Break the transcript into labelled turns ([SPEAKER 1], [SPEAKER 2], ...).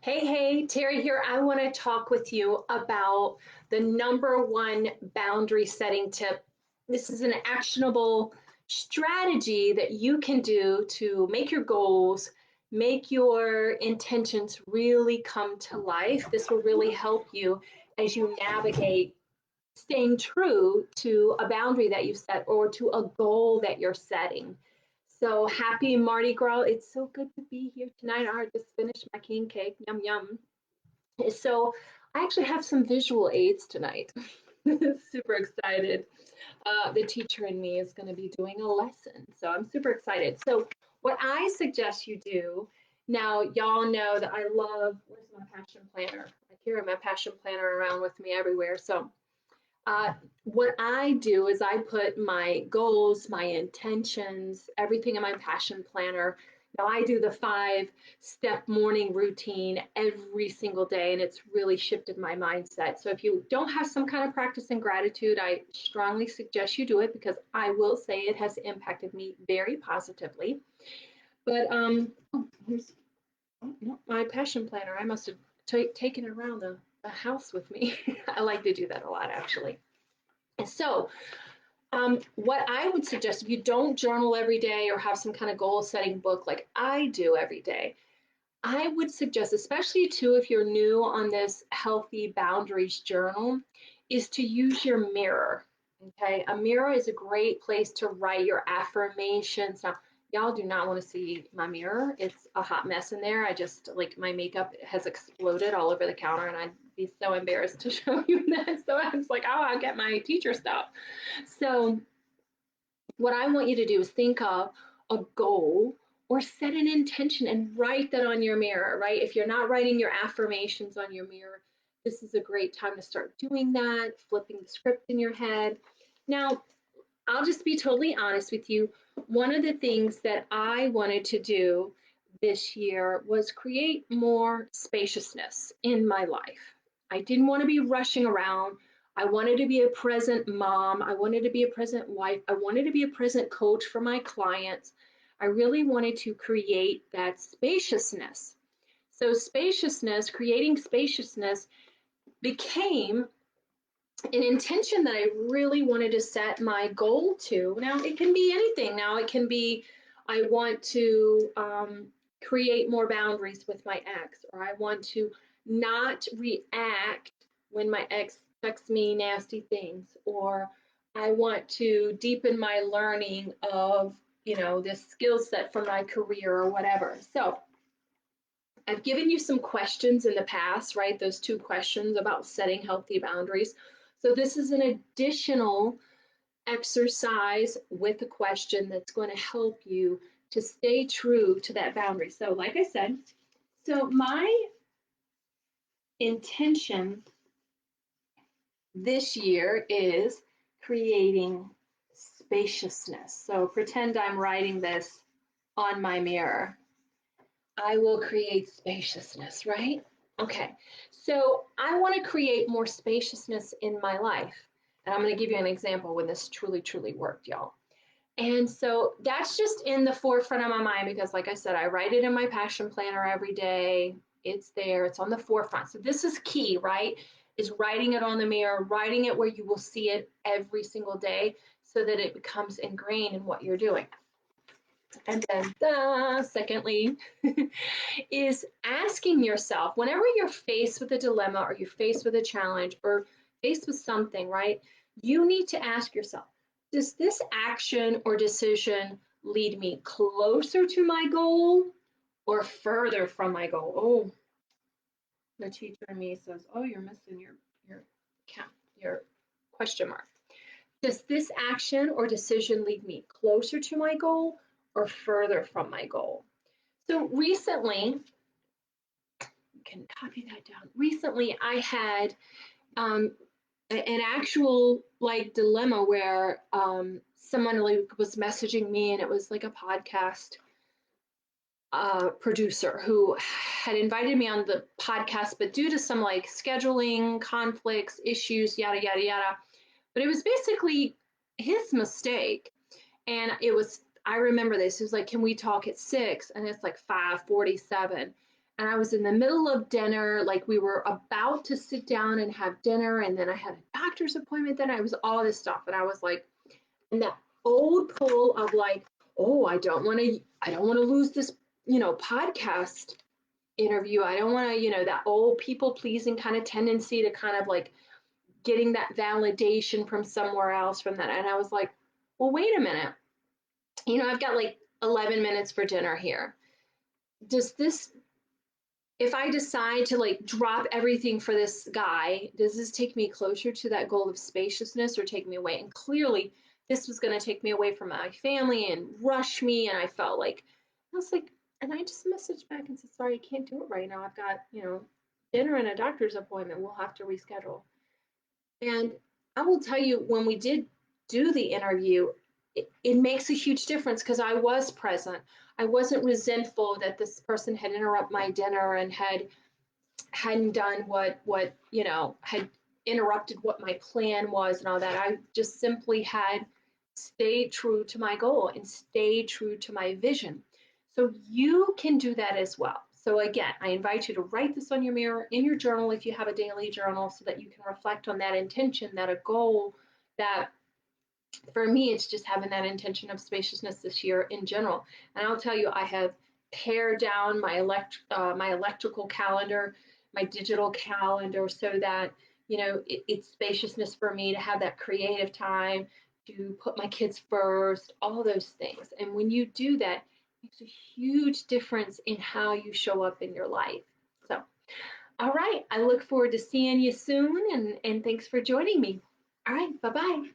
[SPEAKER 1] Hey, Terry here. I want to talk with you about the number one boundary setting tip. This is an actionable strategy that you can do to make your goals, make your intentions really come to life. This will really help you as you navigate staying true to a boundary that you set or to a goal that you're setting. So happy Mardi Gras. It's so good to be here tonight. I just finished my king cake. Yum, yum. So I actually have some visual aids tonight. Super excited. The teacher and me is going to be doing a lesson. So I'm super excited. So what I suggest you do, now y'all know that I love, where's my passion planner? I carry my passion planner around with me everywhere. So what I do is I put my goals, my intentions, everything in my passion planner. Now I do the 5-step morning routine every single day, and it's really shifted my mindset. So if you don't have some kind of practice in gratitude, I strongly suggest you do it because I will say it has impacted me very positively. But here's no, my passion planner. I must have taken it around the house with me. I like to do that a lot, actually. So, what I would suggest if you don't journal every day or have some kind of goal setting book like I do every day, I would suggest, especially too, if you're new on this healthy boundaries journal, is to use your mirror. Okay, a mirror is a great place to write your affirmations. Now, y'all do not want to see my mirror. It's a hot mess in there. I just like my makeup has exploded all over the counter, and I'd be so embarrassed to show you that. So I was like, oh, I'll get my teacher stuff. So, what I want you to do is think of a goal or set an intention and write that on your mirror, right? If you're not writing your affirmations on your mirror, this is a great time to start doing that, flipping the script in your head. Now, I'll just be totally honest with you. One of the things that I wanted to do this year was create more spaciousness in my life. I didn't want to be rushing around. I wanted to be a present mom. I wanted to be a present wife. I wanted to be a present coach for my clients. I really wanted to create that spaciousness. So, spaciousness, creating spaciousness became an intention that I really wanted to set my goal to. Now, it can be anything. Now, it can be I want to create more boundaries with my ex, or I want to not react when my ex texts me nasty things, or I want to deepen my learning of, this skill set from my career or whatever. So, I've given you some questions in the past, right? Those 2 questions about setting healthy boundaries. So this is an additional exercise with a question that's going to help you to stay true to that boundary. So like I said, so my intention this year is creating spaciousness. So pretend I'm writing this on my mirror. I will create spaciousness, right? Okay, so I want to create more spaciousness in my life. And I'm going to give you an example when this truly, truly worked, y'all. And so that's just in the forefront of my mind because, like I said, I write it in my passion planner every day. It's there, it's on the forefront. So this is key, right? Is writing it on the mirror, writing it where you will see it every single day so that it becomes ingrained in what you're doing. And then, secondly, is asking yourself whenever you're faced with a dilemma or you're faced with a challenge or faced with something, right? You need to ask yourself, does this action or decision lead me closer to my goal or further from my goal? Oh, the teacher in me says, oh, you're missing your count, your question mark. Does this action or decision lead me closer to my goal or further from my goal? So recently, you can copy that down. Recently, I had an actual like dilemma where someone like was messaging me, and it was like a podcast producer who had invited me on the podcast, but due to some like scheduling conflicts, issues, yada yada yada. But it was basically his mistake. And it was, I remember this, it was like, can we talk at 6? And it's like 5:47. and I was in the middle of dinner, like we were about to sit down and have dinner, and then I had a doctor's appointment, then I was all this stuff, and I was like, and that old pull of like, oh, I don't want to lose this, podcast interview. I don't want to, that old people pleasing kind of tendency to kind of like getting that validation from somewhere else from that. And I was like, well, wait a minute. I've got like 11 minutes for dinner here. Does this, if I decide to like drop everything for this guy, does this take me closer to that goal of spaciousness or take me away? And clearly, this was going to take me away from my family and rush me. And I was like, and I just messaged back and said, sorry, I can't do it right now. I've got, dinner and a doctor's appointment. We'll have to reschedule. And I will tell you, when we did do the interview, it makes a huge difference because I was present. I wasn't resentful that this person had interrupted my dinner and hadn't done what had interrupted what my plan was and all that. I just simply had stayed true to my goal and stayed true to my vision. So you can do that as well. So again, I invite you to write this on your mirror, in your journal if you have a daily journal, so that you can reflect on that intention, that a goal that, for me, it's just having that intention of spaciousness this year in general. And I'll tell you, I have pared down my electrical calendar, my digital calendar, so that it's spaciousness for me to have that creative time, to put my kids first, all those things. And when you do that, it makes a huge difference in how you show up in your life. So, all right, I look forward to seeing you soon, and thanks for joining me. All right, bye bye.